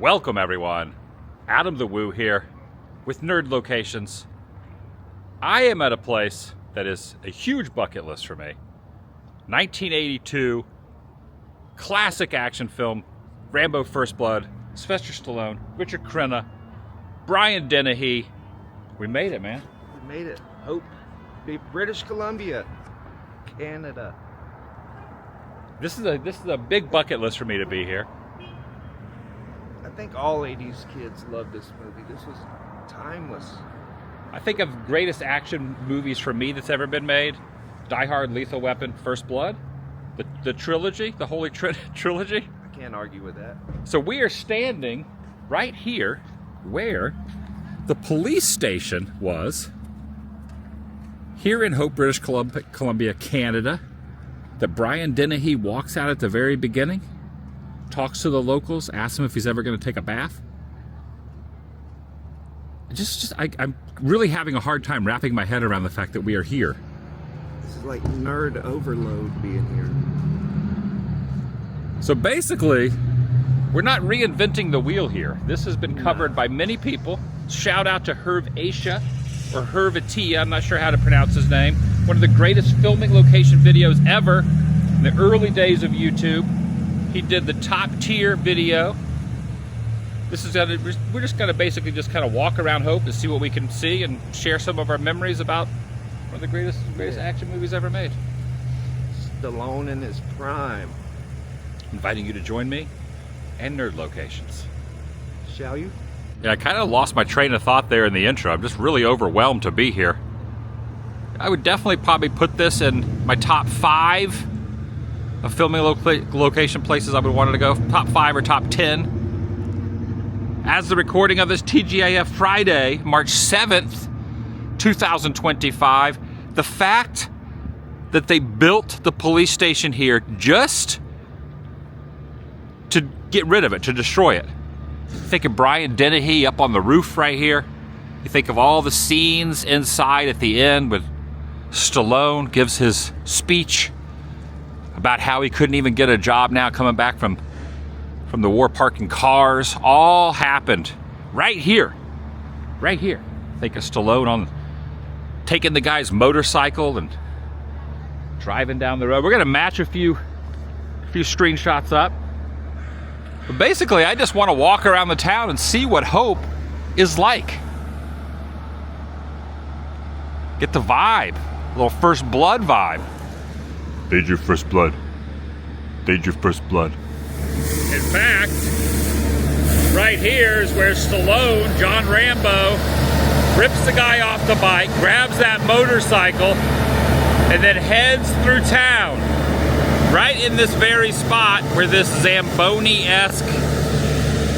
Welcome everyone, Adam the Woo here with Nerd Locations. I am at a place that is a huge bucket list for me. 1982 classic action film, Rambo First Blood, Sylvester Stallone, Richard Crenna, Brian Dennehy. We made it, man. We made it. Hope. British Columbia, Canada. This is a big bucket list for me to be here. I think all 80s kids love this movie. This was timeless. I think of greatest action movies for me that's ever been made. Die Hard, Lethal Weapon, First Blood. The trilogy, the Holy Trilogy. I can't argue with that. So we are standing right here where the police station was here in Hope, British Columbia, Canada, that Brian Dennehy walks out at the very beginning, talks to the locals, asks him if he's ever going to take a bath. I'm really having a hard time wrapping my head around the fact that we are here. This is like nerd overload being here. So basically, we're not reinventing the wheel here. This has been covered by many people. Shout out to Herv Aisha, or Herv Atia, I'm not sure how to pronounce his name. One of the greatest filming location videos ever in the early days of YouTube. He did the top tier video. We're just gonna basically just kind of walk around Hope and see what we can see and share some of our memories about one of the greatest action movies ever made. Stallone in his prime. Inviting you to join me and Nerd Locations. Shall you? Yeah, I kind of lost my train of thought there in the intro. I'm just really overwhelmed to be here. I would definitely probably put this in my top 5 of filming location places I would want to go. Top 5 or top 10. As the recording of this TGIF Friday, March 7th, 2025, the fact that they built the police station here just to get rid of it, to destroy it. Think of Brian Dennehy up on the roof right here. You think of all the scenes inside at the end with Stallone gives his speech about how he couldn't even get a job now coming back from the war parking cars. All happened right here. Right here. Think of Stallone on taking the guy's motorcycle and driving down the road. We're gonna match a few screenshots up. But basically, I just want to walk around the town and see what Hope is like. Get the vibe. A little First Blood vibe. Did your first blood. Did your first blood. In fact, right here is where Stallone, John Rambo, rips the guy off the bike, grabs that motorcycle, and then heads through town. Right in this very spot where this Zamboni-esque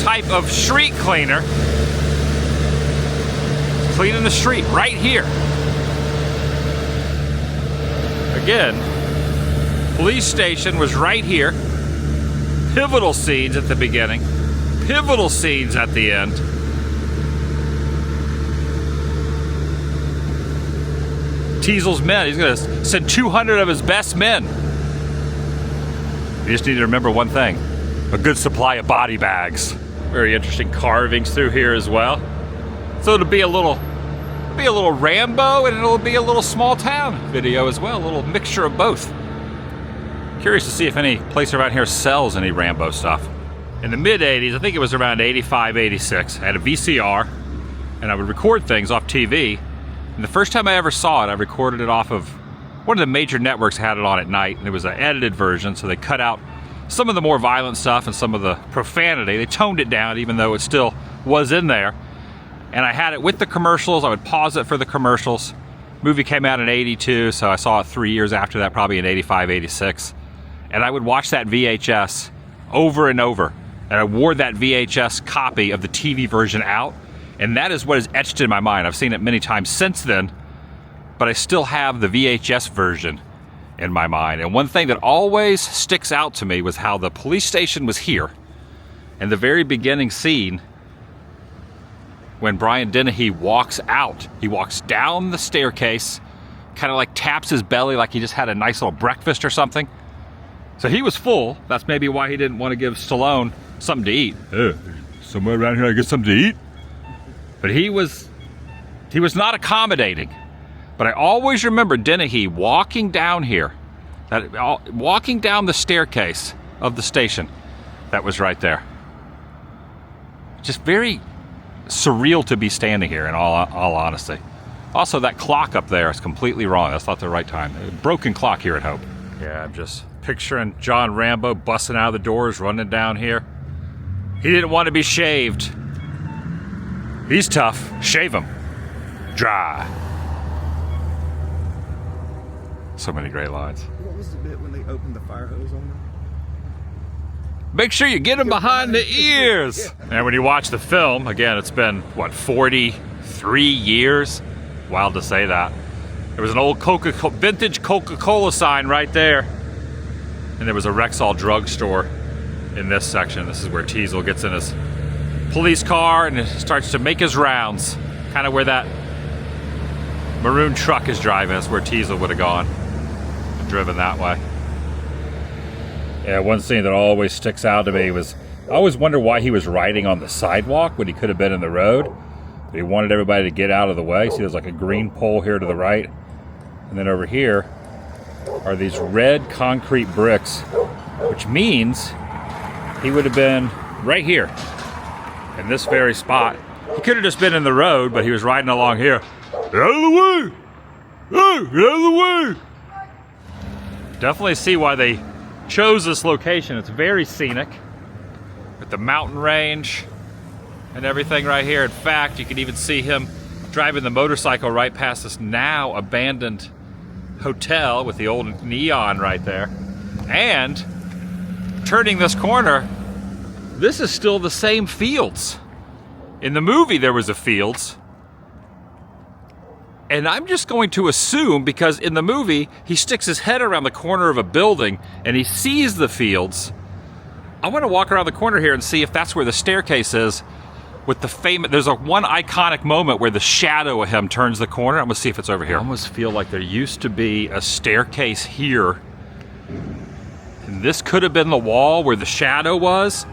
type of street cleaner is cleaning the street right here. Again, police station was right here. Pivotal scenes at the beginning, pivotal scenes at the end. Teasel's men, he's gonna send 200 of his best men. You just need to remember one thing: a good supply of body bags. Very interesting carvings through here as well. So it'll be a little Rambo and it'll be a little small town video as well, a little mixture of both. Curious to see if any place around here sells any Rambo stuff. In the mid-80s, I think it was around 85, 86, I had a VCR and I would record things off TV. And the first time I ever saw it, I recorded it off of one of the major networks had it on at night, and it was an edited version, so they cut out some of the more violent stuff and some of the profanity. They toned it down, even though it still was in there. And I had it with the commercials. I would pause it for the commercials. Movie came out in 82, so I saw it 3 years after that, probably in 85, 86. And I would watch that VHS over and over. And I wore that VHS copy of the TV version out. And that is what is etched in my mind. I've seen it many times since then, but I still have the VHS version in my mind. And one thing that always sticks out to me was how the police station was here. And the very beginning scene, when Brian Dennehy walks out, he walks down the staircase, kind of like taps his belly like he just had a nice little breakfast or something. So he was full. That's maybe why he didn't want to give Stallone something to eat. somewhere around here I get something to eat. But he was not accommodating. But I always remember Dennehy walking down here, walking down the staircase of the station that was right there. Just very surreal to be standing here, in all honesty. Also, that clock up there is completely wrong. That's not the right time. A broken clock here at Hope. Yeah, I'm just picturing John Rambo busting out of the doors, running down here. He didn't want to be shaved. He's tough. Shave him. Dry. So many great lines. What was the bit when they opened the fire hose on them? Make sure you get him behind the ears. Yeah. And when you watch the film, again, it's been, what, 43 years? Wild to say that. There was an old vintage Coca-Cola sign right there. And there was a Rexall drugstore in this section. This is where Teasel gets in his police car and starts to make his rounds. Kind of where that maroon truck is driving. That's where Teasel would have gone and driven that way. Yeah, one scene that always sticks out to me was, I always wonder why he was riding on the sidewalk when he could have been in the road. But he wanted everybody to get out of the way. See, there's like a green pole here to the right. And then over here are these red concrete bricks, which means he would have been right here in this very spot. He could have just been in the road, but he was riding along here. Get out of the way! Hey, get out of the way! Definitely see why they chose this location. It's very scenic with the mountain range and everything right here. In fact, you can even see him driving the motorcycle right past this now abandoned hotel with the old neon right there. And turning this corner, this is still the same fields. In the movie there was a fields. And I'm just going to assume, because in the movie, he sticks his head around the corner of a building and he sees the fields. I want to walk around the corner here and see if that's where the staircase is with the famous, there's one iconic moment where the shadow of him turns the corner. I'm going to see if it's over here. I almost feel like there used to be a staircase here. And this could have been the wall where the shadow was,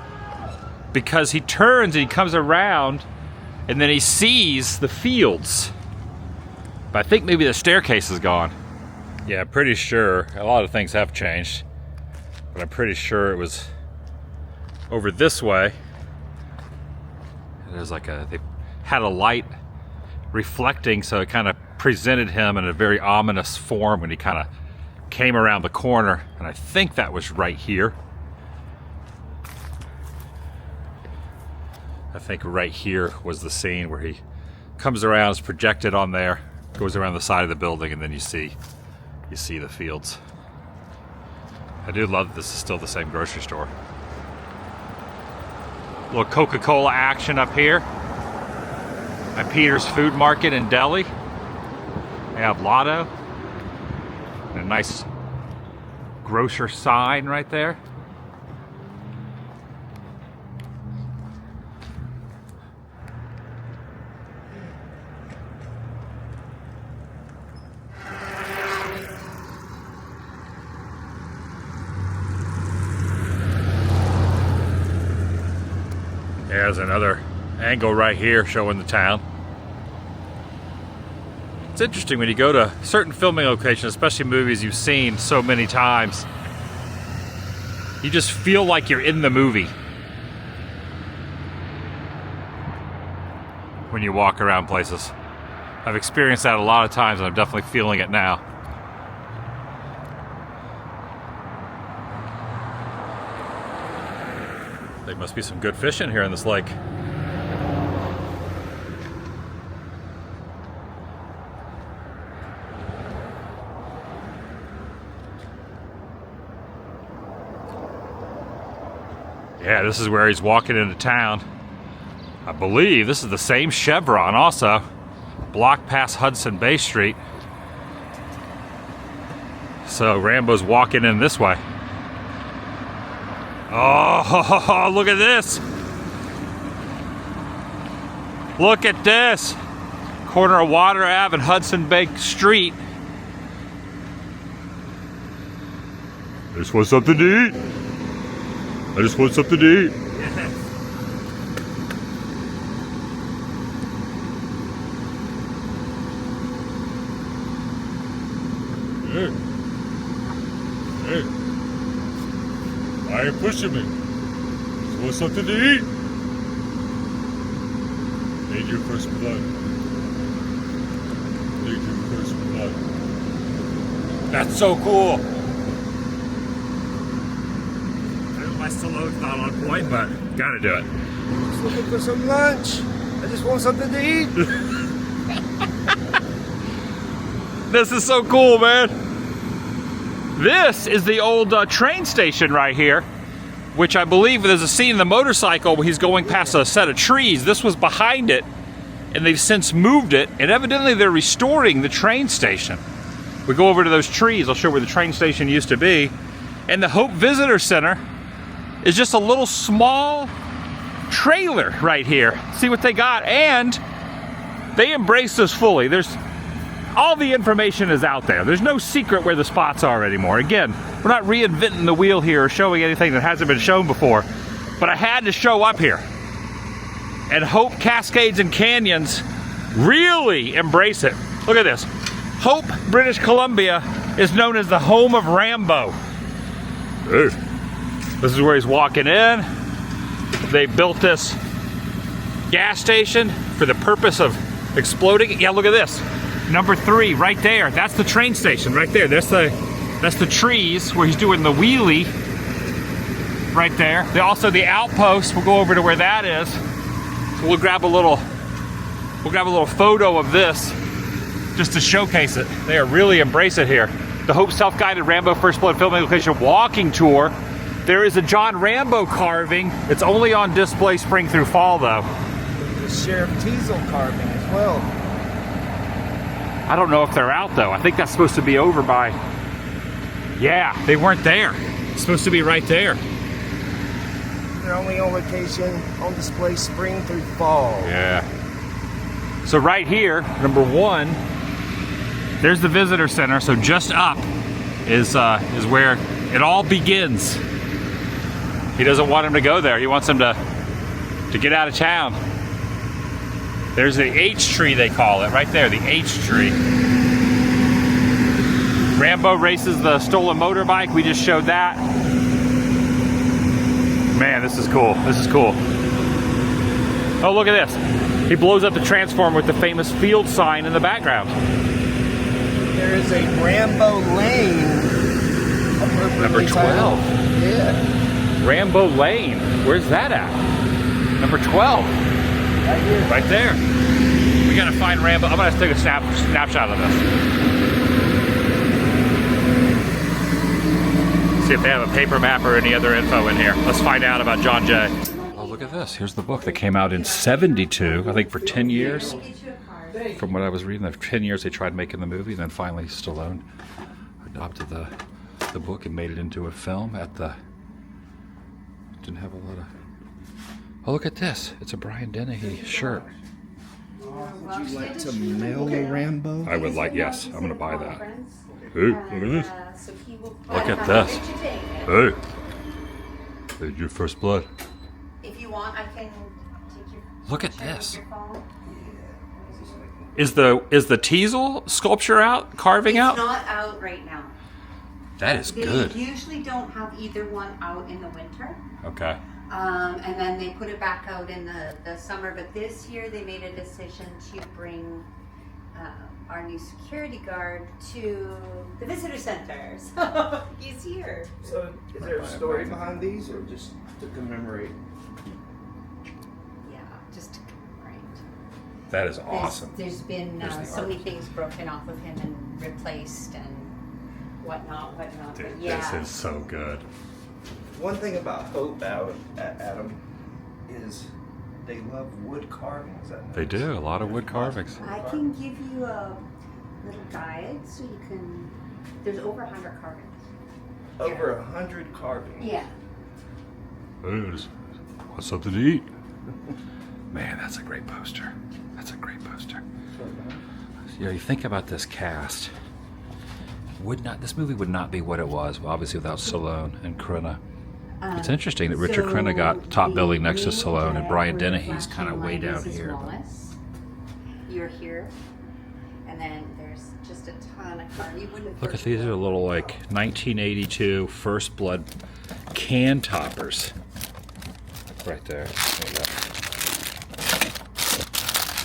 because he turns and he comes around and then he sees the fields. But I think maybe the staircase is gone. Yeah, I'm pretty sure. A lot of things have changed. But I'm pretty sure it was over this way. There's like they had a light reflecting, so it kind of presented him in a very ominous form when he kind of came around the corner. And I think that was right here. I think right here was the scene where he comes around, is projected on there, goes around the side of the building, and then you see the fields. I do love that this is still the same grocery store. A little Coca-Cola action up here at Peter's Food Market in Delhi. They have Lotto and a nice grocer sign right there. There's another angle right here showing the town. It's interesting when you go to certain filming locations, especially movies you've seen so many times, you just feel like you're in the movie when you walk around places. I've experienced that a lot of times, and I'm definitely feeling it now. There must be some good fishing here in this lake. Yeah, this is where he's walking into town. I believe this is the same Chevron also. Block past Hudson Bay Street. So Rambo's walking in this way. Oh, look at this. Look at this. Corner of Water Ave and Hudson Bay Street. I just want something to eat. I just want something to eat. you're pushing me. Just want something to eat. Need your first blood. Need your first blood. That's so cool. My Stallone's not on point, but gotta do it. Just looking for some lunch. I just want something to eat. This is so cool, man. This is the old train station right here, which I believe there's a scene in the motorcycle where he's going past a set of trees. This was behind it, and they've since moved it, and evidently they're restoring the train station. We go over to those trees. I'll show you where the train station used to be. And the Hope Visitor Center is just a little small trailer right here. See what they got, and they embrace us fully. There's all the information is out there. There's no secret where the spots are anymore. Again, we're not reinventing the wheel here or showing anything that hasn't been shown before, but I had to show up here. And Hope Cascades and Canyons really embrace it. Look at this. Hope, British Columbia is known as the home of Rambo. Hey. This is where he's walking in. They built this gas station for the purpose of exploding it. Yeah, look at this. Number 3, right there. That's the train station right there. That's the trees where he's doing the wheelie. Right there. Also the outpost. We'll go over to where that is. So we'll grab a little photo of this just to showcase it. They really embrace it here. The Hope Self-Guided Rambo First Blood Filming Location Walking Tour. There is a John Rambo carving. It's only on display spring through fall, though. The Sheriff Teasel carving as well. I don't know if they're out, though. I think that's supposed to be over by... Yeah, they weren't there. It's supposed to be right there. They're only on location, on display spring through fall. Yeah. So right here, number 1, there's the visitor center. So just up is where it all begins. He doesn't want him to go there. He wants him to get out of town. There's the H tree, they call it, right there, the H tree. Rambo races the stolen motorbike. We just showed that. Man, this is cool. This is cool. Oh, look at this. He blows up the transformer with the famous field sign in the background. There is a Rambo Lane. Number 12. Yeah. Rambo Lane. Where's that at? Number 12. Right here. Right there. We gotta find Rambo. I'm gonna take a snapshot of this. See if they have a paper map or any other info in here. Let's find out about John Jay. Oh, look at this. Here's the book that came out in '72. I think for 10 years. From what I was reading, for 10 years they tried making the movie, and then finally Stallone adopted the book and made it into a film at the... Didn't have a lot of... Oh, look at this. It's a Brian Dennehy shirt. Would you like to mail a Rambo? I would like, yes. I'm going to buy that. Hey, look at this. Look at this. Hey. Hey, your first blood. If you want, I can take your... Look at this. Is the Teasel sculpture out? Carving out? It's not out right now. That is good. They usually don't have either one out in the winter. Okay. And then they put it back out in the summer. But this year they made a decision to bring our new security guard to the visitor center. So he's here. So is there a story behind these or just to commemorate? Yeah, just to commemorate. That is awesome. There's been so many things broken off of him and replaced and whatnot. Dude, but yeah. this is so good. One thing about Hope, Adam, is they love wood carvings. They do, a lot of wood carvings. I can give you a little guide so you can... There's over 100 carvings. Over 100 carvings. Yeah. Want something to eat? Man, that's a great poster. That's a great poster. You know, you think about this cast. This movie would not be what it was, obviously, without Stallone and Crenna. It's interesting that Richard Crenna got top billing next to Stallone, and Brian Dennehy's kind of way down here. You're here, And then there's just a ton of cars. You wouldn't have Look at heard these of are little like 1982 First Blood can toppers. Right there. There you go.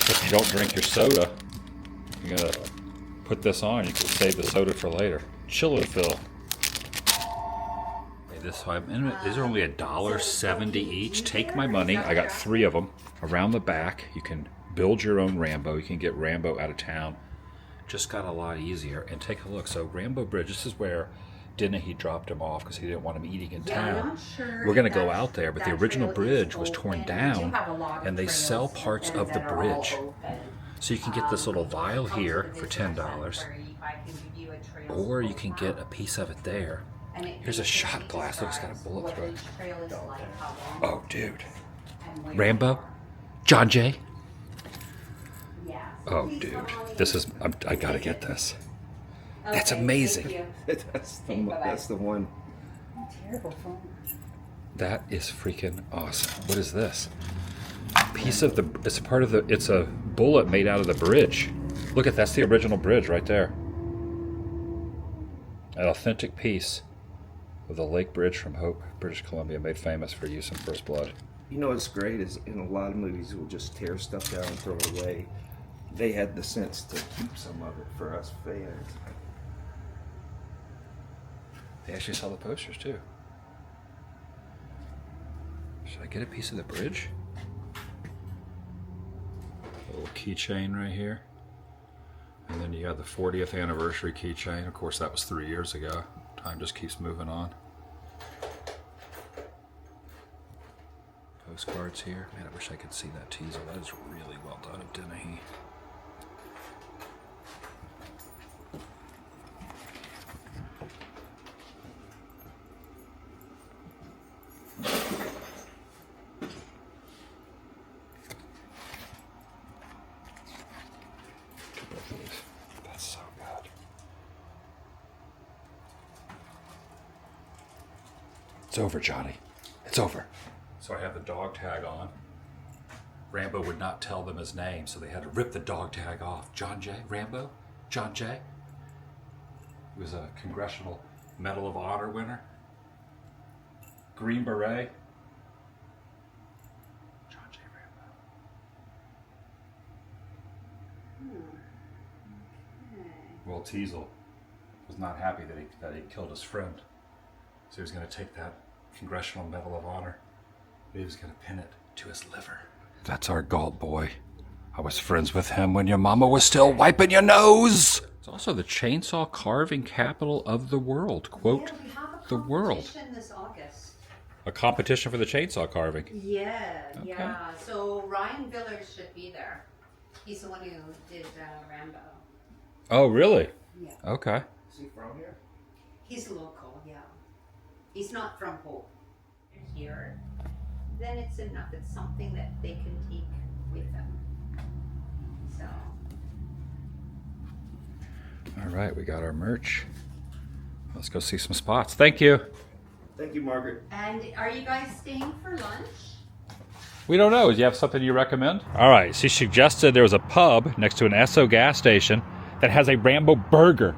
If you don't drink your soda, you're gonna put this on. You can save the soda for later. Chill and fill. These are only $1.70 each. Take my money. I got 3 of them. Around the back, you can build your own Rambo. You can get Rambo out of town. Just got a lot easier. And take a look. So Rambo Bridge, this is where Dennehy dropped him off because he didn't want him eating in town. We're going to go out there, but the original bridge was torn down, and they sell parts of the bridge. So you can get this little vial here for $10, or you can get a piece of it there. Here's a shot glass. Look, it's got a bullet through it. Oh, dude. Rambo? John Jay? Oh, dude. This is... I gotta get this. That's amazing. That's the one. Terrible phone. That is freaking awesome. What is this? Piece of the... It's part of the... It's a bullet made out of the bridge. Look at... That's the original bridge right there. An authentic piece of the Lake Bridge from Hope, British Columbia, made famous for use in First Blood. You know what's great is in a lot of movies we'll just tear stuff down and throw it away. They had the sense to keep some of it for us fans. They actually sell the posters too. Should I get a piece of the bridge? A little keychain right here. And then you got the 40th anniversary keychain. Of course, that was 3 years ago. Time just keeps moving on. Postcards here. Man, I wish I could see that teaser. That is really well done of Dennehy. That's so good. It's over, Johnny. It's over. So I have the dog tag on. Rambo would not tell them his name, so they had to rip the dog tag off. John Jay? Rambo? John Jay? He was a Congressional Medal of Honor winner. Green Beret. John J. Rambo. Well, Teasel was not happy that he killed his friend. So he was going to take that Congressional Medal of Honor. He was going to pin it to his liver. That's our Galt boy. I was friends with him when your mama was still wiping your nose. It's also the chainsaw carving capital of the world. Quote, the world. This August. A competition for the chainsaw carving. Yeah, Okay. yeah. So Ryan Villers should be there. He's the one who did Rambo. Oh, really? Yeah. Okay. Is he from here? He's local, yeah. He's not from Hope. Here, then it's enough. It's something that they can take with them. So. All right, we got our merch. Let's go see some spots. Thank you. Thank you, Margaret. And are you guys staying for lunch? We don't know. Do you have something you recommend? All right. She suggested there was a pub next to an Esso gas station that has a Rambo burger.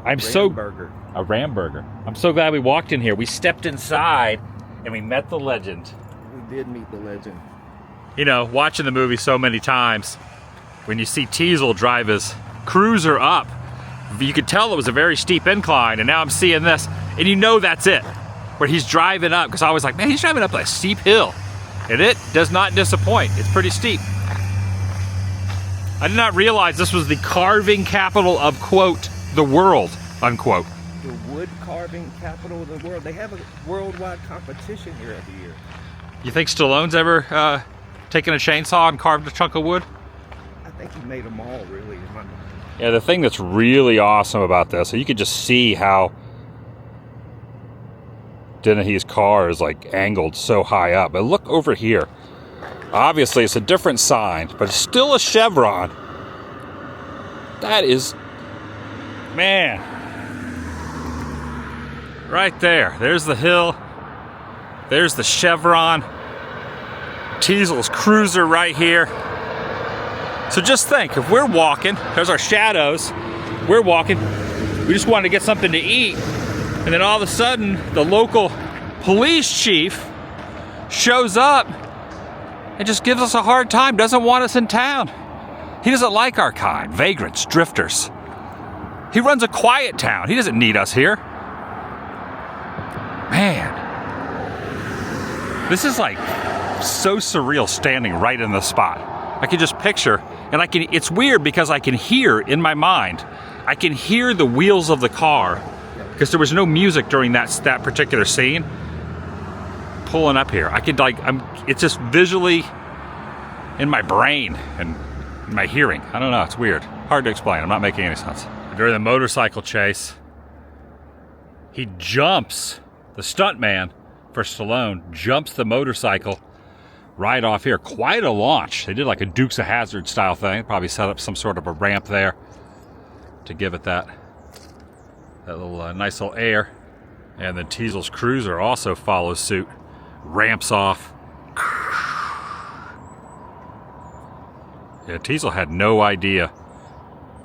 Burger. A Ram burger. I'm so glad we walked in here. We stepped inside and we met the legend. We did meet the legend. You know, watching the movie so many times, when you see Teasel drive his cruiser up, you could tell it was a very steep incline, and now I'm seeing this, and you know that's it. Where he's driving up, because I was like, man, he's driving up a steep hill. And it does not disappoint. It's pretty steep. I did not realize this was the carving capital of, quote, the world, unquote. The wood carving capital of the world. They have a worldwide competition here every year. You think Stallone's ever taken a chainsaw and carved a chunk of wood? I think he made them all, really, in my mind. Yeah, the thing that's really awesome about this, so you could just see how Dennehy's car is like angled so high up. But look over here. Obviously, it's a different sign, but it's still a chevron. That is, man. Right there. There's the hill. There's the chevron. Teasel's cruiser right here. So just think, if we're walking, there's our shadows, we're walking, we just wanted to get something to eat, and then all of a sudden, the local police chief shows up and just gives us a hard time, doesn't want us in town. He doesn't like our kind, vagrants, drifters. He runs a quiet town. He doesn't need us here. Man, this is like so surreal standing right in the spot. I can just picture, and it's weird because I can hear in my mind, I can hear the wheels of the car because there was no music during that particular scene. Pulling up here, I could it's just visually in my brain and in my hearing. I don't know, it's weird. Hard to explain, I'm not making any sense. During the motorcycle chase, he jumps, the stuntman for Stallone, jumps the motorcycle right off here. Quite a launch. They did like a Dukes of Hazzard style thing. Probably set up some sort of a ramp there to give it that little nice little air. And then Teasel's Cruiser also follows suit. Ramps off. Yeah, Teasel had no idea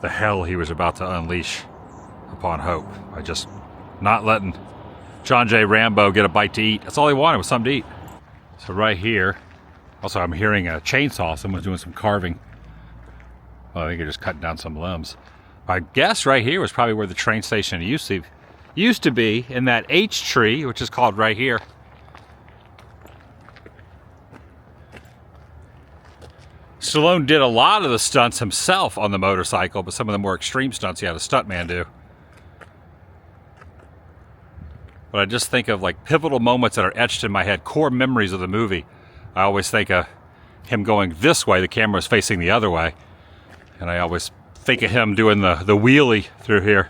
the hell he was about to unleash upon Hope by just not letting John J. Rambo get a bite to eat. That's all he wanted, was something to eat. So right here, also I'm hearing a chainsaw. Someone's doing some carving. Well, I think they're just cutting down some limbs. I guess right here was probably where the train station used to be, in that H tree, which is called right here. Stallone did a lot of the stunts himself on the motorcycle, but some of the more extreme stunts he had a stuntman do. But I just think of like pivotal moments that are etched in my head, core memories of the movie. I always think of him going this way, the camera's facing the other way. And I always think of him doing the wheelie through here.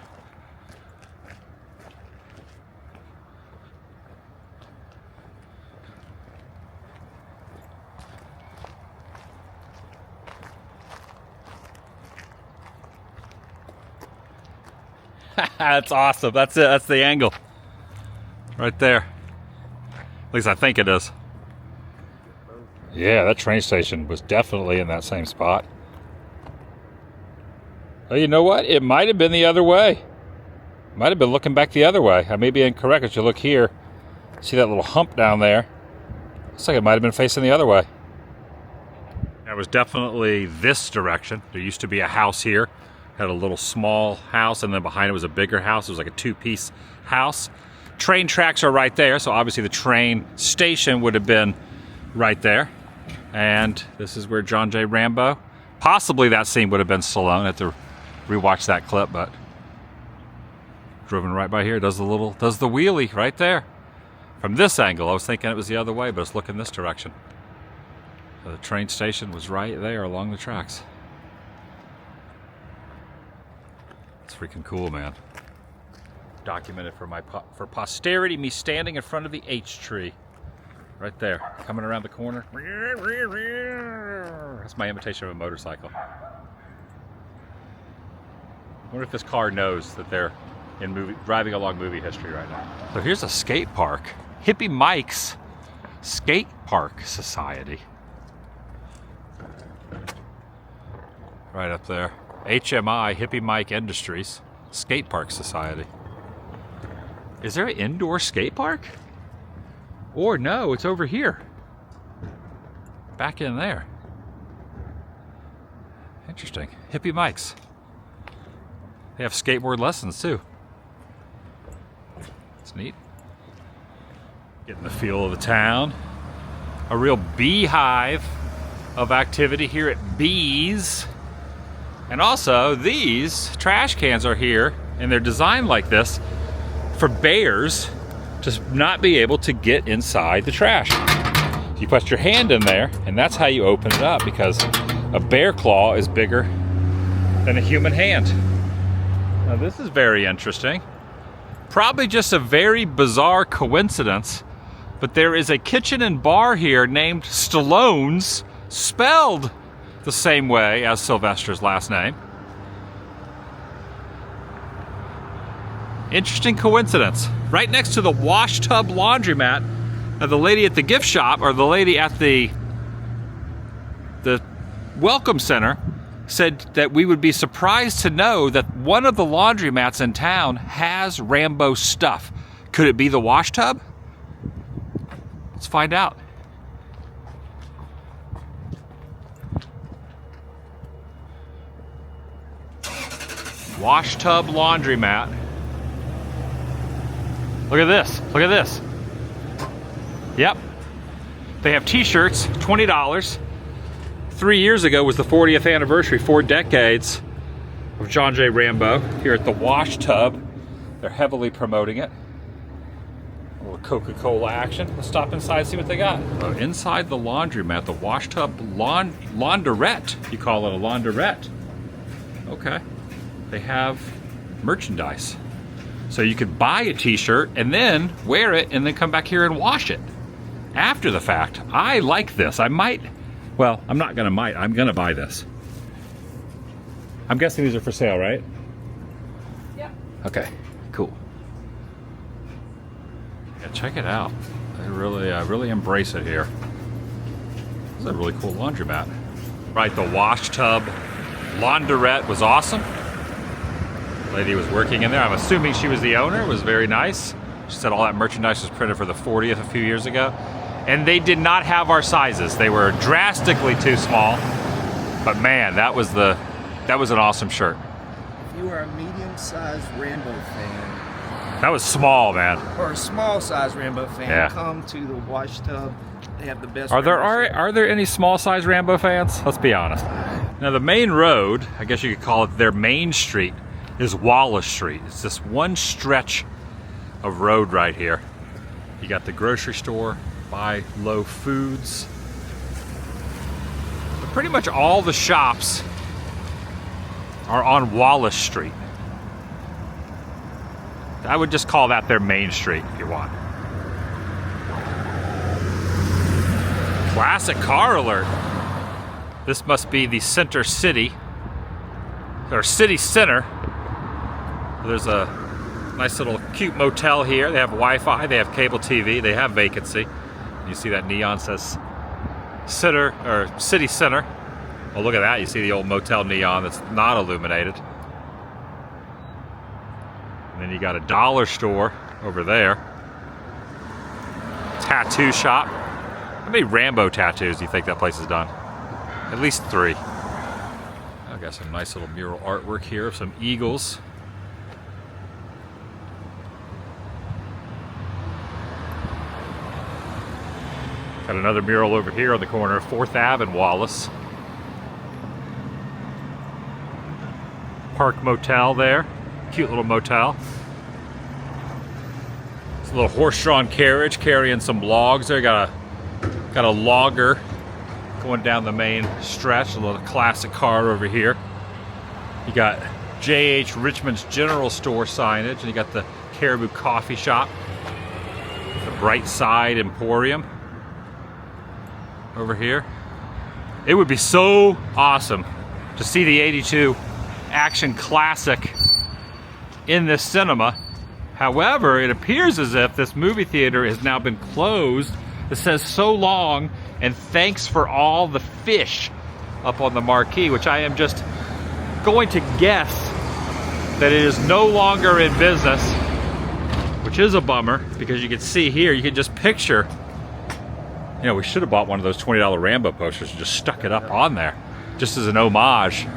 That's awesome. That's it. That's the angle. Right there. At least I think it is. Yeah, that train station was definitely in that same spot. Oh, you know what? It might have been the other way. Might have been looking back the other way. I may be incorrect as you look here. See that little hump down there? Looks like it might have been facing the other way. That was definitely this direction. There used to be a house here. Had a little small house, and then behind it was a bigger house. It was like a two-piece house. Train tracks are right there, so obviously the train station would have been right there. And this is where John J. Rambo, possibly that scene would have been Stallone. I have to rewatch that clip, but driven right by here, does the wheelie right there. From this angle, I was thinking it was the other way, but it's looking this direction. So the train station was right there along the tracks. It's freaking cool, man. Documented for posterity, me standing in front of the H tree. Right there, coming around the corner. That's my imitation of a motorcycle. I wonder if this car knows that they're driving along movie history right now. So here's a skate park. Hippie Mike's Skate Park Society. Right up there. HMI, Hippie Mike Industries, Skate Park Society. Is there an indoor skate park? Or no, it's over here. Back in there. Interesting. Hippie Mike's. They have skateboard lessons too. It's neat. Getting the feel of the town. A real beehive of activity here at Bees. And also, these trash cans are here, and they're designed like this for bears to not be able to get inside the trash. You put your hand in there, and that's how you open it up, because a bear claw is bigger than a human hand. Now this is very interesting. Probably just a very bizarre coincidence, but there is a kitchen and bar here named Stallone's, spelled the same way as Sylvester's last name. Interesting coincidence. Right next to the wash tub laundromat of the lady at the gift shop, or the lady at the welcome center, said that we would be surprised to know that one of the laundromats in town has Rambo stuff. Could it be the wash tub? Let's find out. Wash tub laundromat. Look at this. Look at this. Yep. They have t-shirts, $20. 3 years ago was the 40th anniversary, 4 decades of John J. Rambo here at the Wash Tub. They're heavily promoting it. A little Coca-Cola action. Let's stop inside and see what they got. Inside the laundromat, the Wash Tub laundrette. You call it a laundrette. Okay. They have merchandise. So you could buy a t-shirt and then wear it and then come back here and wash it after the fact. I like this. I might, well, I'm not gonna might, I'm gonna buy this. I'm guessing these are for sale, right? Yep. Okay, cool. Yeah, check it out. They really embrace it here. This is a really cool laundromat. Right, the wash tub laundrette was awesome. Lady was working in there. I'm assuming she was the owner. It was very nice. She said all that merchandise was printed for the 40th a few years ago. And they did not have our sizes. They were drastically too small. But man, that was an awesome shirt. If you are a medium-sized Rambo fan, That was small, man. or a small-sized Rambo fan, Yeah. come to the Wash Tub. They have the best. Are there Rambo shirts. are there any small size Rambo fans? Let's be honest. Now the main road, I guess you could call it their main street, is Wallace Street. It's this one stretch of road right here. You got the grocery store, buy low foods. But pretty much all the shops are on Wallace Street. I would just call that their main street if you want. Classic car alert. This must be the Center City, or City Center. There's a nice little cute motel here. They have Wi-Fi, they have cable TV, they have vacancy. You see that neon says Center or City Center. Well, look at that. You see the old motel neon that's not illuminated. And then you got a dollar store over there. Tattoo shop. How many Rambo tattoos do you think that place has done? At least 3. I got some nice little mural artwork here of some eagles. Got another mural over here on the corner of 4th Ave and Wallace. Park Motel there. Cute little motel. It's a little horse-drawn carriage carrying some logs there. Got a logger going down the main stretch. A little classic car over here. You got J.H. Richmond's General Store signage, and you got the Caribou Coffee Shop. The Bright Side Emporium over here. It would be so awesome to see the 82 action classic in this cinema. However, it appears as if this movie theater has now been closed. It says so long and thanks for all the fish up on the marquee, which I am just going to guess that it is no longer in business, which is a bummer because you can see here, you can just picture, you know, we should have bought one of those $20 Rambo posters and just stuck it up on there just as an homage.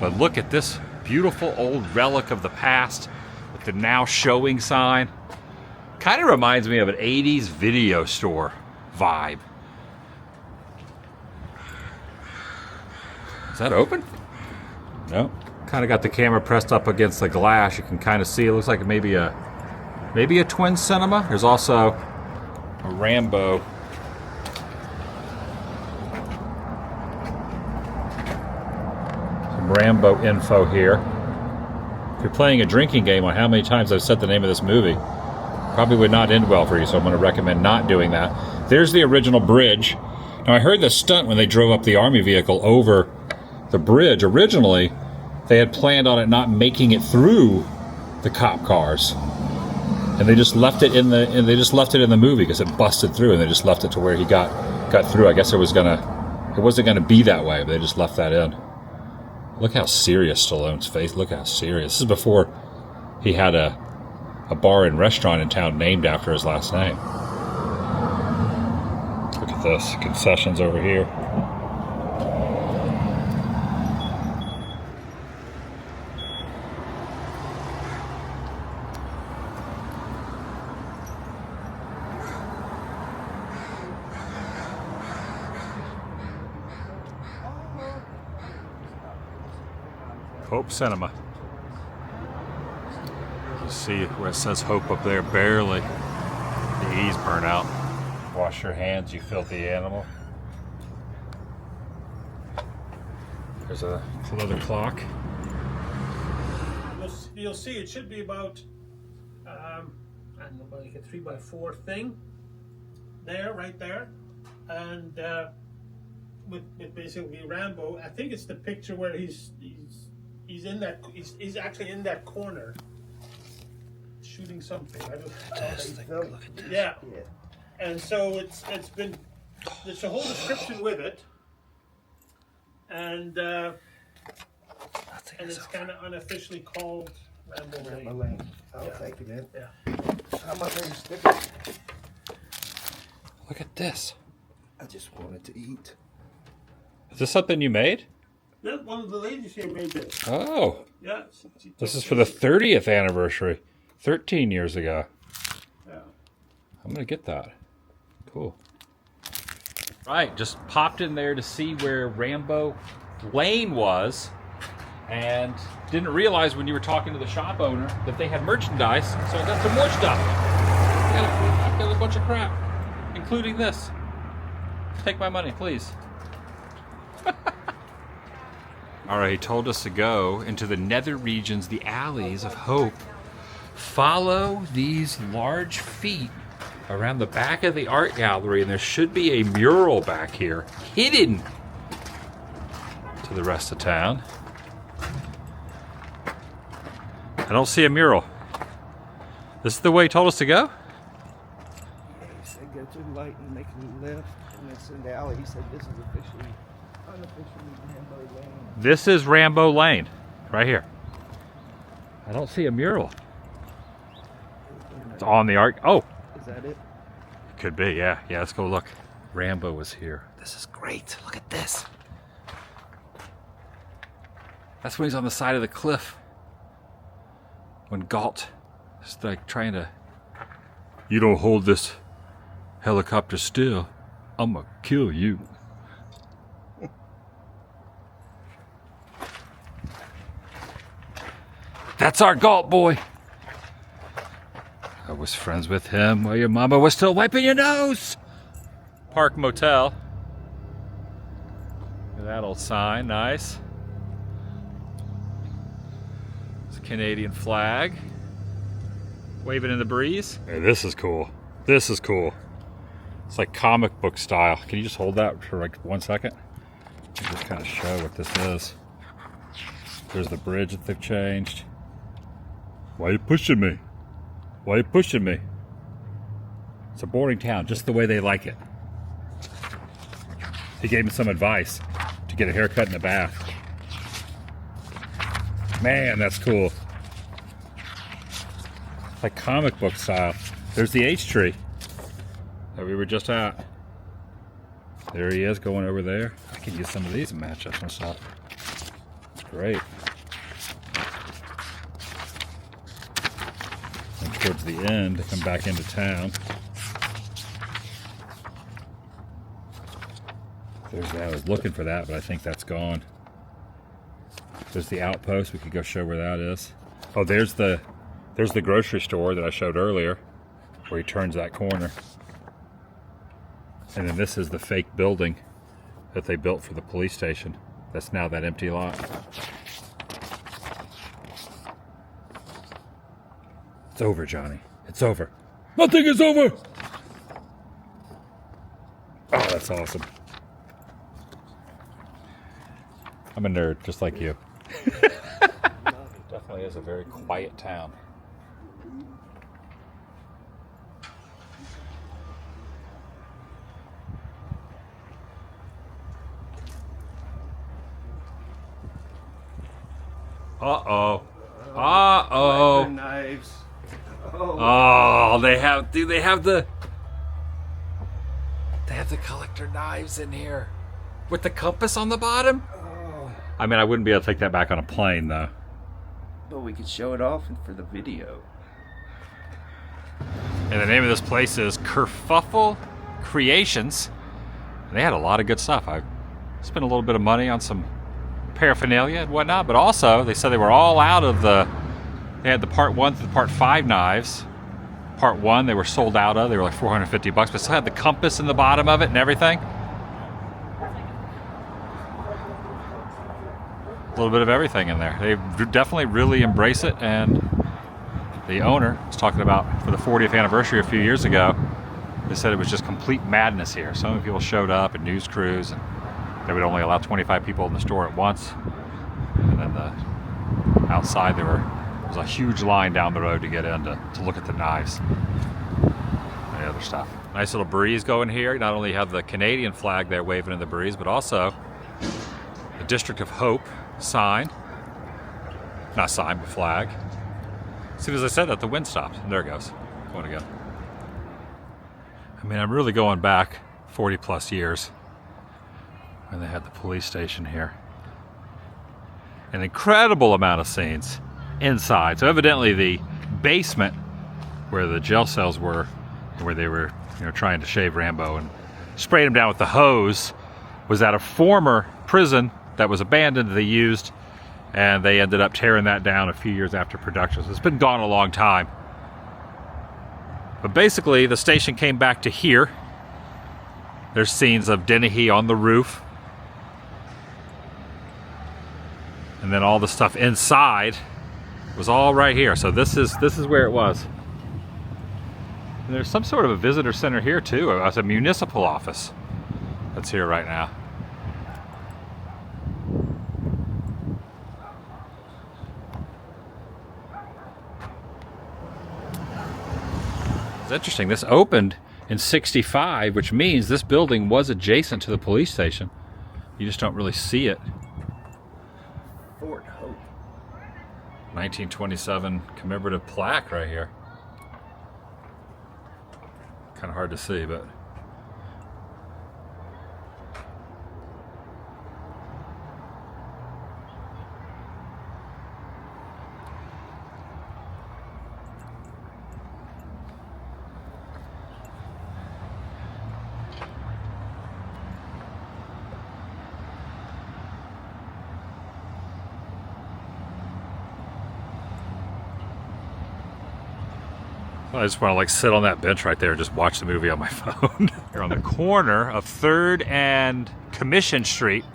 But look at this beautiful old relic of the past with the now showing sign. Kind of reminds me of an 80s video store vibe. Is that open? No. Kind of got the camera pressed up against the glass. You can kind of see it looks like maybe a twin cinema. There's also a Rambo. Some Rambo info here. If you're playing a drinking game on how many times I've said the name of this movie, probably would not end well for you, so I'm going to recommend not doing that. There's the original bridge. Now, I heard the stunt when they drove up the army vehicle over the bridge. Originally, they had planned on it not making it through the cop cars, and they just left it in the movie because it busted through, and they just left it to where he got through. I guess it wasn't gonna be that way, but they just left that in. Look how serious Stallone's face. Look how serious. This is before he had a bar and restaurant in town named after his last name. Look at this. Concessions over here. Hope Cinema. You see where it says Hope up there, barely. The E's burn out. Wash your hands, you filthy animal. There's another clock. You'll see it should be about, I don't know, like a 3x4 thing. There, right there. And with basically Rambo, I think it's the picture where he's actually in that corner shooting something. I don't, Look at this. yeah. And so there's a whole description with it, and it's kind of unofficially called Rambo Lane. Lane. Oh, Yeah. thank you, man. Yeah. How much are you sticking? Look at this. I just wanted to eat. Is this something you made? Yeah, one of the ladies here made this. Oh, Yeah. this is for the 30th anniversary. 13 years ago. Yeah. I'm gonna get that. Cool. Right, just popped in there to see where Rambo Lane was, and didn't realize when you were talking to the shop owner that they had merchandise, so I got some more stuff. I've got a bunch of crap, including this. Take my money, please. Alright, he told us to go into the nether regions, the alleys of Hope. Follow these large feet around the back of the art gallery, and there should be a mural back here, hidden to the rest of town. I don't see a mural. This is the way he told us to go? Yeah, he said go to the light and make a left, and it's in the alley. He said this is unofficially Rambo Lane. This is Rambo Lane, right here. I don't see a mural. It's on the art. Oh, Is that it? could be, yeah. Yeah, let's go look. Rambo was here. This is great. Look at this. That's when he's on the side of the cliff. When Galt is like trying to... You don't hold this helicopter still, I'm gonna kill you. That's our Galt boy. I was friends with him while your mama was still wiping your nose. Park Motel. Look at that old sign, nice. It's a Canadian flag. Waving in the breeze. Hey, this is cool. This is cool. It's like comic book style. Can you just hold that for like 1 second? Just kind of show what this is. There's the bridge that they've changed. Why are you pushing me? Why are you pushing me? It's a boring town, just the way they like it. He gave me some advice to get a haircut in the bath. Man, that's cool. Like comic book style. There's the H tree that we were just at. There he is going over there. I can use some of these and match up and stuff. Great. And towards the end, to come back into town. I was looking for that, but I think that's gone. There's the outpost. We could go show where that is. Oh, there's the grocery store that I showed earlier, where he turns that corner. And then this is the fake building that they built for the police station. That's now that empty lot. It's over, Johnny. It's over. Nothing is over! Oh, that's awesome. I'm a nerd, just like you. Definitely is a very quiet town. Uh-oh. Uh-oh. Knives. Oh, they have the collector knives in here with the compass on the bottom. I mean, I wouldn't be able to take that back on a plane though. But we could show it off for the video. And the name of this place is Kerfuffle Creations. And they had a lot of good stuff. I spent a little bit of money on some paraphernalia and whatnot, but also they said they were all out of they had the part 1 through the part 5 knives. Part 1 they were sold out of. They were like $450, but still had the compass in the bottom of it and everything. A little bit of everything in there. They definitely really embrace it, and the owner was talking about for the 40th anniversary a few years ago, they said it was just complete madness here. So many people showed up and news crews, and they would only allow 25 people in the store at once. And then outside there was a huge line down the road to get in to look at the knives and the other stuff. Nice little breeze going here. Not only have the Canadian flag there waving in the breeze, but also the District of Hope sign. Not sign, but flag. As soon as I said that, the wind stopped. And there it goes. Going again. I mean, I'm really going back 40 plus years when they had the police station here. An incredible amount of scenes inside. So evidently the basement where the jail cells were, where they were, trying to shave Rambo and sprayed him down with the hose, was at a former prison that was abandoned. They used, and they ended up tearing that down a few years after production. So it's been gone a long time. But basically, the station came back to here. There's scenes of Dennehy on the roof. And then all the stuff inside was all right here. So this is where it was. And there's some sort of a visitor center here too. It's a municipal office that's here right now. It's interesting. This opened in '65, which means this building was adjacent to the police station. You just don't really see it. Fort Hope. 1927 commemorative plaque right here. Kind of hard to see, but I just want to sit on that bench right there and just watch the movie on my phone. Here on the corner of 3rd and Commission Street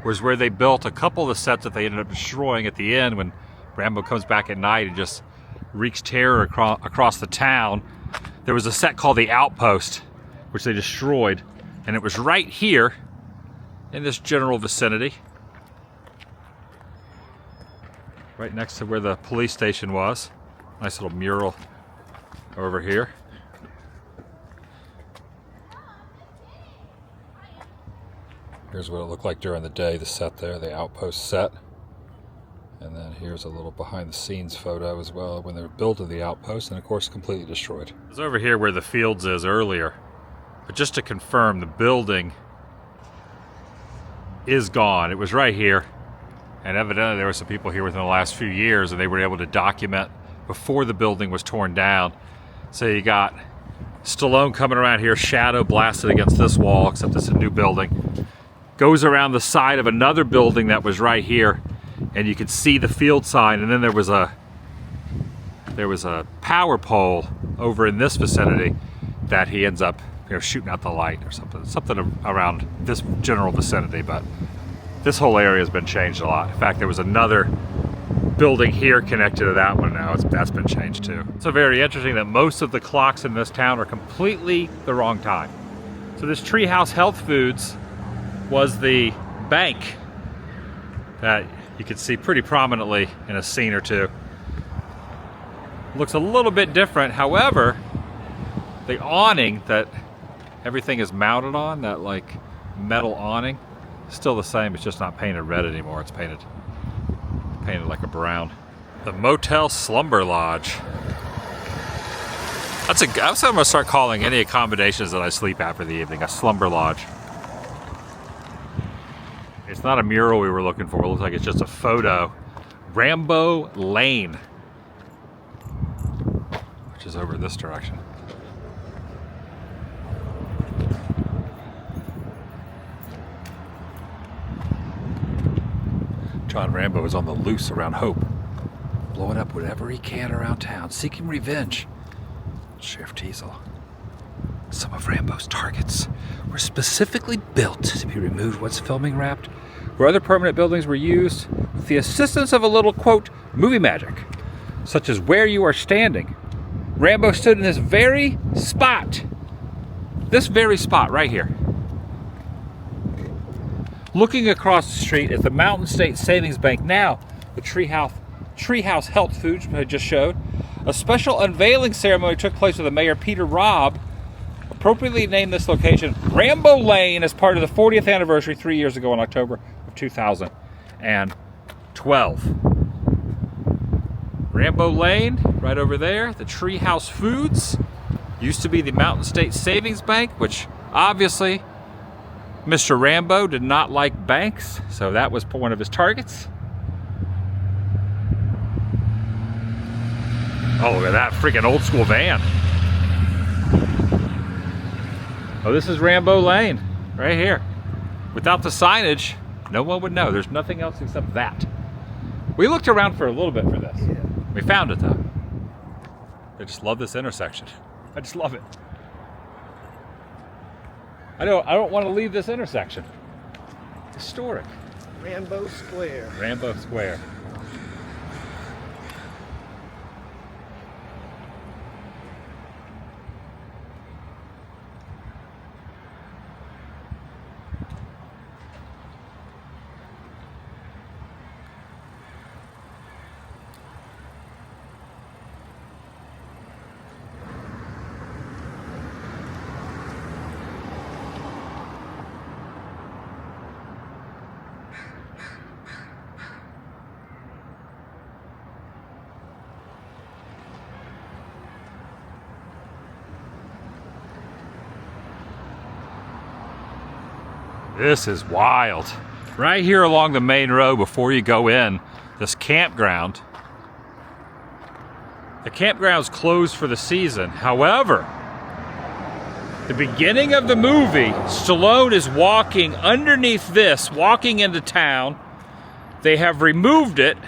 was where they built a couple of the sets that they ended up destroying at the end when Rambo comes back at night and just wreaks terror across the town. There was a set called The Outpost, which they destroyed, and it was right here in this general vicinity, right next to where the police station was. Nice little mural over here. Here's what it looked like during the day, the set there, the Outpost set. And then here's a little behind the scenes photo as well when they were building the Outpost, and of course completely destroyed. It was over here where the Fields is earlier. But just to confirm, the building is gone. It was right here. And evidently there were some people here within the last few years, and they were able to document before the building was torn down. So you got Stallone coming around here, shadow blasted against this wall, except it's a new building. Goes around the side of another building that was right here, and you can see the field sign. And then there was a power pole over in this vicinity that he ends up shooting out the light or something around this general vicinity. But this whole area has been changed a lot. In fact, there was another building here connected to that one now. That's been changed too. It's so very interesting that most of the clocks in this town are completely the wrong time. So this Treehouse Health Foods was the bank that you can see pretty prominently in a scene or two. Looks a little bit different. However, the awning that everything is mounted on, that metal awning, still the same. It's just not painted red anymore. It's painted painted like a brown. The Motel Slumber Lodge. That's I'm going to start calling any accommodations that I sleep at for the evening a slumber lodge. It's not a mural we were looking for. It looks like it's just a photo. Rambo Lane, which is over this direction. John Rambo is on the loose around Hope, blowing up whatever he can around town, seeking revenge. Sheriff Teasel. Some of Rambo's targets were specifically built to be removed once filming wrapped, where other permanent buildings were used with the assistance of a little, quote, movie magic, such as where you are standing. Rambo stood in this very spot right here, looking across the street at the Mountain State Savings Bank, now the Treehouse Health Foods, which I just showed. A special unveiling ceremony took place with the mayor, Peter Robb, appropriately named this location Rambo Lane as part of the 40th anniversary 3 years ago in October of 2012. Rambo Lane, right over there, the Treehouse Foods, used to be the Mountain State Savings Bank, which obviously Mr. Rambo did not like banks, so that was one of his targets. Oh, look at that freaking old school van. Oh, this is Rambo Lane, right here. Without the signage, no one would know. There's nothing else except that. We looked around for a little bit for this. Yeah. We found it though. I just love this intersection. I just love it. I don't want to leave this intersection. Historic. Rambo Square. Rambo Square. This is wild. Right here along the main road before you go in, this campground. The campground's closed for the season. However, the beginning of the movie, Stallone is walking underneath this, walking into town. They have removed it,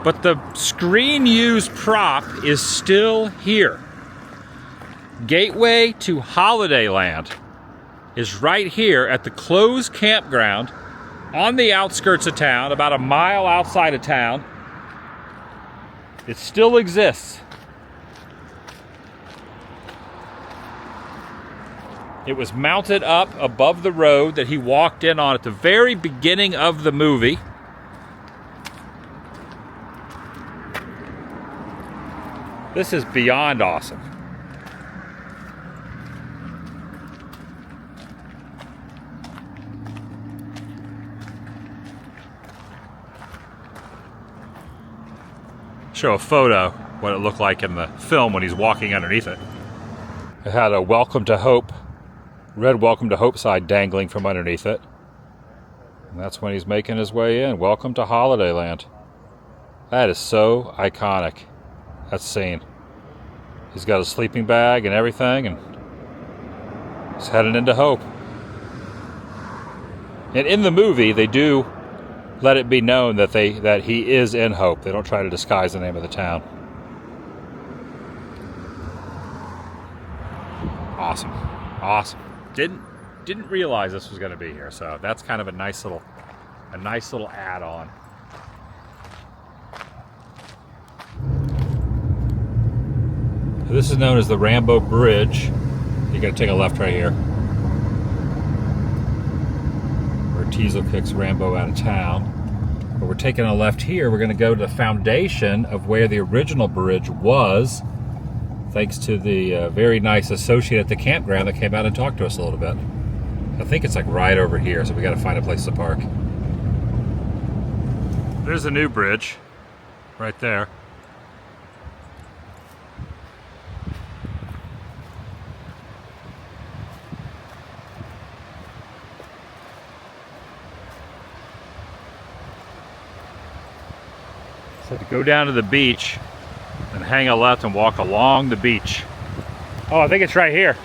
but the screen used prop is still here. Gateway to Holidayland is right here at the closed campground on the outskirts of town, about a mile outside of town. It still exists. It was mounted up above the road that he walked in on at the very beginning of the movie. This is beyond awesome. Show a photo what it looked like in the film when he's walking underneath it. It had a Welcome to Hope, red Welcome to Hope sign dangling from underneath it. And that's when he's making his way in. Welcome to Holidayland. That is so iconic, that scene. He's got a sleeping bag and everything, and he's heading into Hope. And in the movie, they do let it be known that he is in Hope. They don't try to disguise the name of the town. Awesome. Awesome. Didn't realize this was going to be here, so that's kind of a nice little add-on. This is known as the Rambo Bridge. You got to take a left right here. Where Teasel kicks Rambo out of town. But we're taking a left here. We're going to go to the foundation of where the original bridge was, thanks to the very nice associate at the campground that came out and talked to us a little bit. I think it's like right over here, so we got to find a place to park. There's a new bridge right there. So to go down to the beach and hang a left and walk along the beach. Oh, I think it's right here.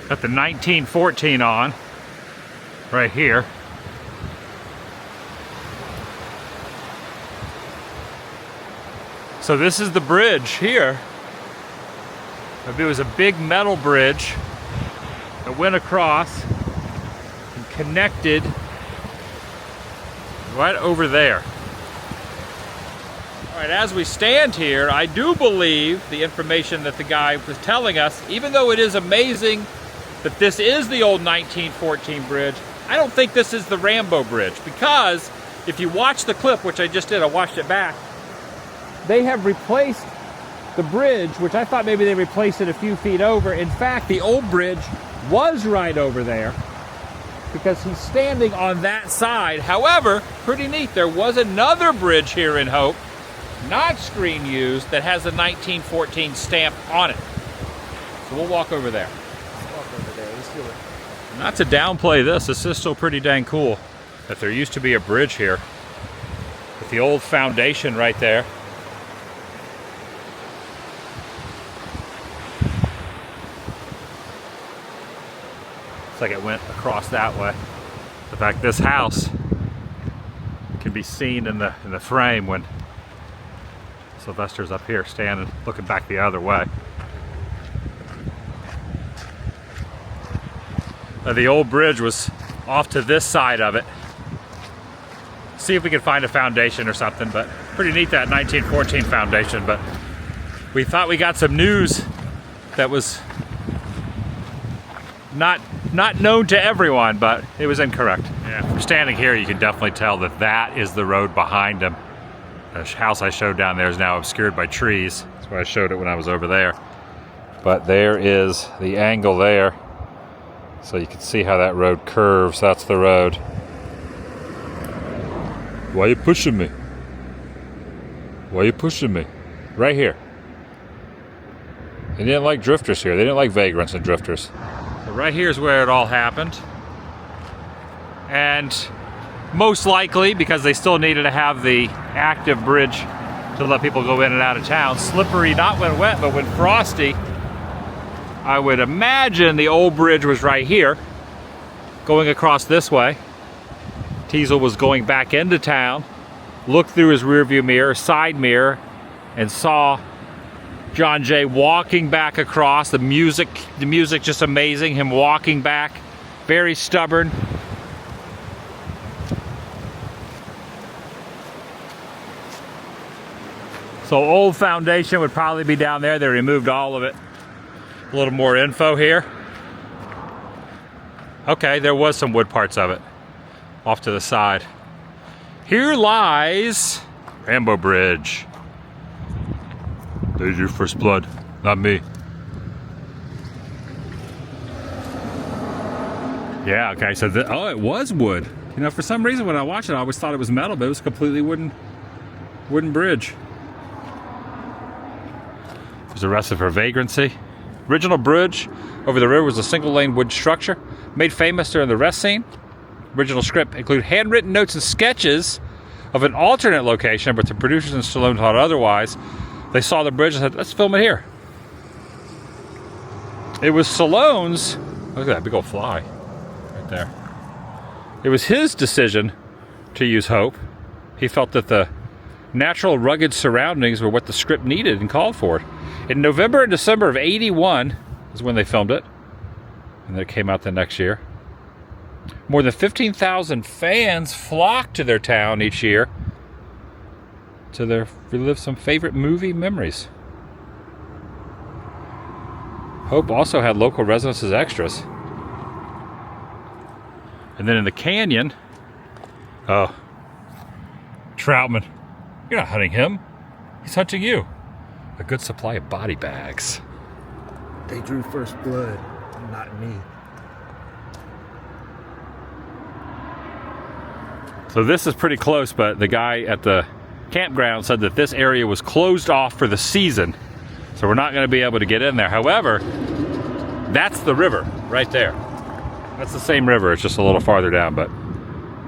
Got the 1914 on right here. So this is the bridge here. It was a big metal bridge that went across and connected right over there. All right, as we stand here, I do believe the information that the guy was telling us, even though it is amazing that this is the old 1914 bridge, I don't think this is the Rambo Bridge, because if you watch the clip, which I just did, I watched it back, they have replaced the bridge, which I thought maybe they replaced it a few feet over. In fact, the old bridge was right over there because he's standing on that side. However, pretty neat, there was another bridge here in Hope, not screen used, that has a 1914 stamp on it. So we'll walk over there. Let's do it. Not to downplay this is still pretty dang cool that there used to be a bridge here with the old foundation right there. Looks like it went across that way. In fact, this house can be seen in the frame when Sylvester's up here standing looking back the other way. The old bridge was off to this side of it. See if we can find a foundation or something, but pretty neat, that 1914 foundation. But we thought we got some news that was not known to everyone, but it was incorrect. Yeah, from standing here, you can definitely tell that that is the road behind him. The house I showed down there is now obscured by trees. That's why I showed it when I was over there. But there is the angle there. So you can see how that road curves. That's the road. Why are you pushing me? Why are you pushing me? Right here. They didn't like drifters here. They didn't like vagrants and drifters. So right here is where it all happened. And most likely, because they still needed to have the active bridge to let people go in and out of town, slippery not when wet, but when frosty, I would imagine the old bridge was right here, going across this way. Teasel was going back into town, looked through his rearview mirror, side mirror, and saw John Jay walking back across. The music just amazing, him walking back, very stubborn. So old foundation would probably be down there. They removed all of it. A little more info here. Okay, there was some wood parts of it off to the side. Here lies Rambo Bridge. There's your first blood, not me. Yeah, okay, so oh, it was wood. You know, for some reason when I watched it, I always thought it was metal, but it was a completely wooden bridge. There's arrested for vagrancy. Original bridge over the river was a single-lane wood structure made famous during the arrest scene. Original script include handwritten notes and sketches of an alternate location, but the producers in Stallone thought otherwise. They saw the bridge and said, let's film it here. It was Stallone's, look at that big old fly right there. It was his decision to use Hope. He felt that the natural rugged surroundings were what the script needed and called for it. In November and December of '81 is when they filmed it, and then it came out the next year. More than 15,000 fans flocked to their town each year to relive some favorite movie memories. Hope also had local residents as extras. And then in the canyon, oh, Troutman, you're not hunting him, he's hunting you. A good supply of body bags. They drew first blood. Not me. So this is pretty close, but the guy at the campground said that this area was closed off for the season. So we're not going to be able to get in there. However, that's the river right there. That's the same river. It's just a little farther down, but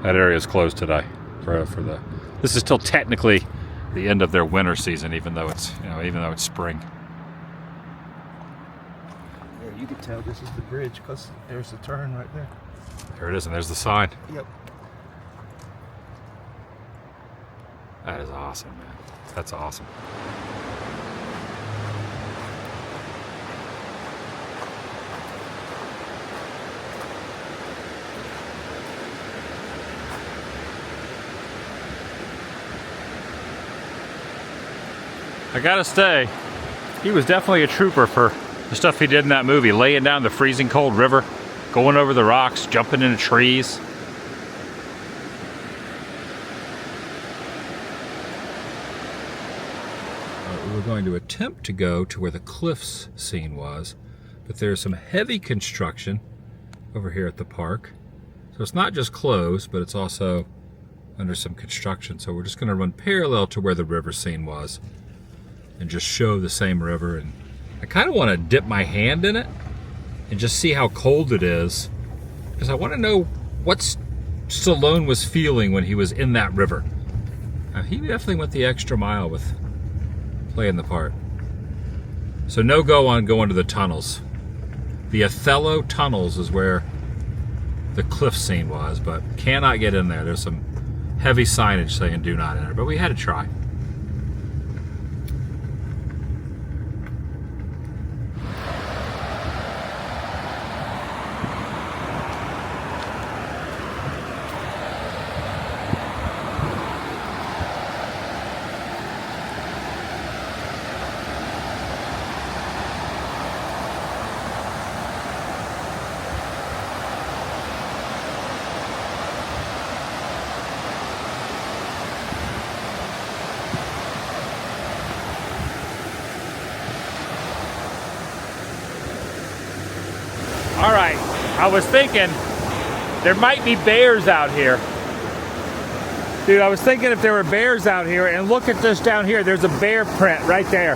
that area is closed today for the. This is still technically the end of their winter season, even though it's spring. Yeah, you can tell this is the bridge because there's the turn right there. There it is, and there's the sign. Yep. That is awesome, man. That's awesome. I gotta say, he was definitely a trooper for the stuff he did in that movie, laying down the freezing cold river, going over the rocks, jumping into trees. We were going to attempt to go to where the cliffs scene was, but there's some heavy construction over here at the park. So it's not just closed, but it's also under some construction. So we're just gonna run parallel to where the river scene was and just show the same river. And I kind of want to dip my hand in it and just see how cold it is, because I want to know what Stallone was feeling when he was in that river. He definitely went the extra mile with playing the part. So no go on going to the tunnels. The Othello tunnels is where the cliff scene was, but cannot get in there. There's some heavy signage saying do not enter, but we had to try. All right, I was thinking there might be bears out here. Dude, I was thinking if there were bears out here, and look at this down here, there's a bear print right there.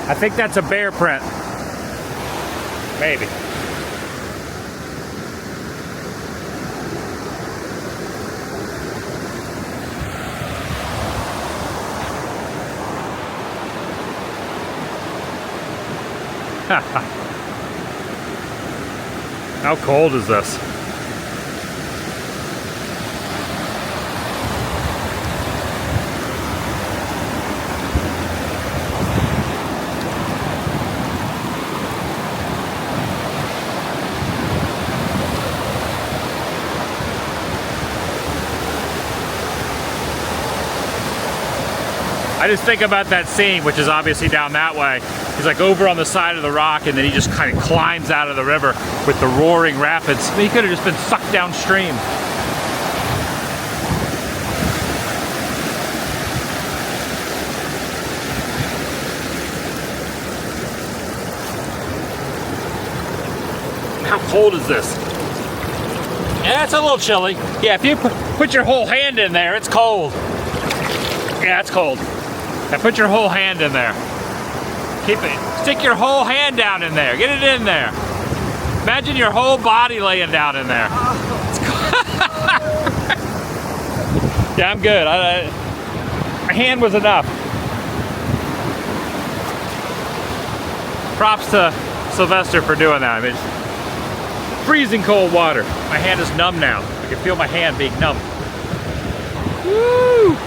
I think that's a bear print. Maybe. How cold is this? I just think about that scene, which is obviously down that way. He's like over on the side of the rock, and then he just kind of climbs out of the river with the roaring rapids. I mean, he could have just been sucked downstream. How cold is this? Yeah, it's a little chilly. Yeah, if you put your whole hand in there, it's cold. Yeah, it's cold. Now put your whole hand in there. Keep it. Stick your whole hand down in there. Get it in there. Imagine your whole body laying down in there. Yeah, I'm good. My hand was enough. Props to Sylvester for doing that. I mean, freezing cold water. My hand is numb now. I can feel my hand being numb. Woo!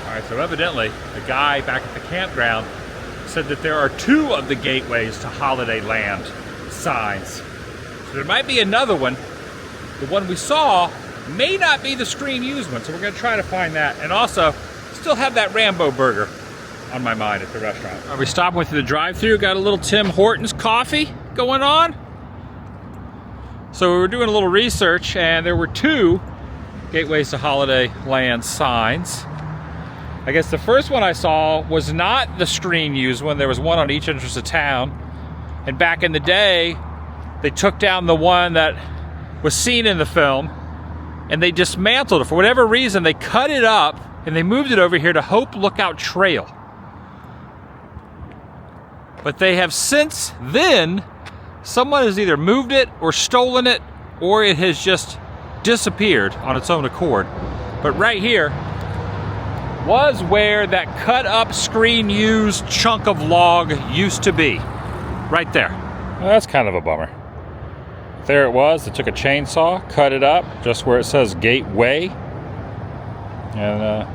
Alright, so evidently the guy back at the campground said that there are 2 of the gateways to Holidayland signs. So there might be another one. The one we saw may not be the screen used one, so we're going to try to find that. And also, Still have that Rambo burger on my mind at the restaurant. We stopped, went through the drive-thru, got a little Tim Hortons coffee going on. So we were doing a little research, and there were 2 Gateways to Holidayland signs. I guess the first one I saw was not the screen used one. There was one on each entrance of town. And back in the day, they took down the one that was seen in the film, and they dismantled it. For whatever reason, they cut it up, and they moved it over here to Hope Lookout Trail. But they have since then, someone has either moved it or stolen it, or it has just disappeared on its own accord. But right here was where that cut up screen used chunk of log used to be. Right there. Well, that's kind of a bummer. There it was. They took a chainsaw, cut it up just where it says Gateway. And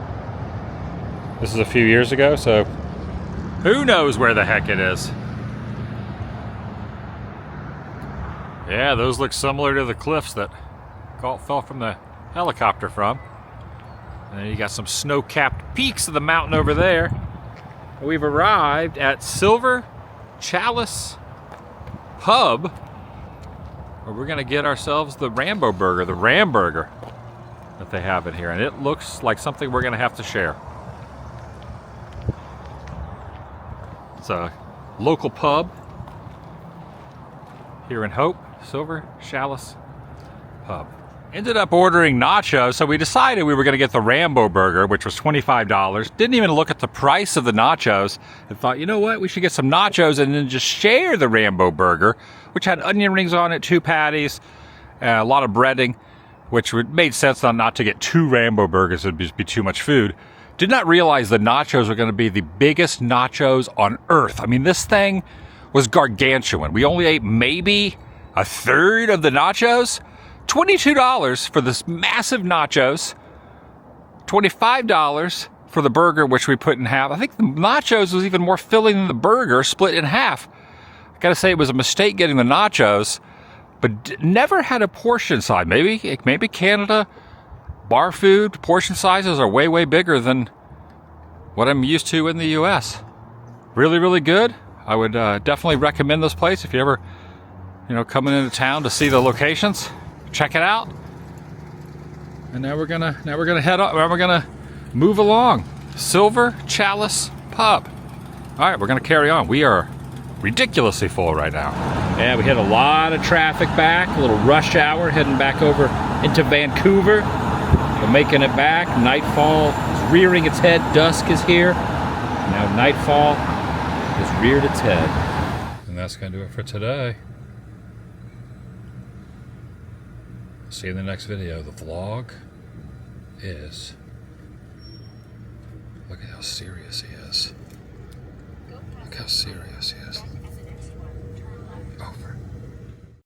this is a few years ago, so who knows where the heck it is. Yeah, those look similar to the cliffs that Galt fell from the helicopter from. And then you got some snow-capped peaks of the mountain over there. We've arrived at Silver Chalice Pub, where we're gonna get ourselves the Rambo burger, the Ram burger that they have in here. And it looks like something we're gonna have to share. It's a local pub here in Hope, Silver Chalice Pub. Ended up ordering nachos, so we decided we were going to get the Rambo burger, which was $25. Didn't even look at the price of the nachos and thought, you know what, we should get some nachos and then just share the Rambo burger, which had onion rings on it, 2 patties, a lot of breading, which made sense not to get 2 Rambo burgers. It would just be too much food. Did not realize the nachos were going to be the biggest nachos on earth. I mean, this thing was gargantuan. We only ate maybe a third of the nachos. $22 for this massive nachos. $25 for the burger, which we put in half. I think the nachos was even more filling than the burger, split in half. I gotta say, it was a mistake getting the nachos, but never had a portion size. Maybe Canada bar food portion sizes are way bigger than what I'm used to in the US. Really good. I would definitely recommend this place if you ever, coming into town to see the locations. Check it out. And now we're gonna head up. We're gonna move along. Silver Chalice Pub. All right, we're gonna carry on. We are ridiculously full right now. Yeah, we had a lot of traffic back. A little rush hour heading back over into Vancouver. We're making it back. Nightfall is rearing its head. Dusk is here. Now nightfall has reared its head. And that's gonna do it for today. See you in the next video. The vlog is... Look at how serious he is. Look how serious he is.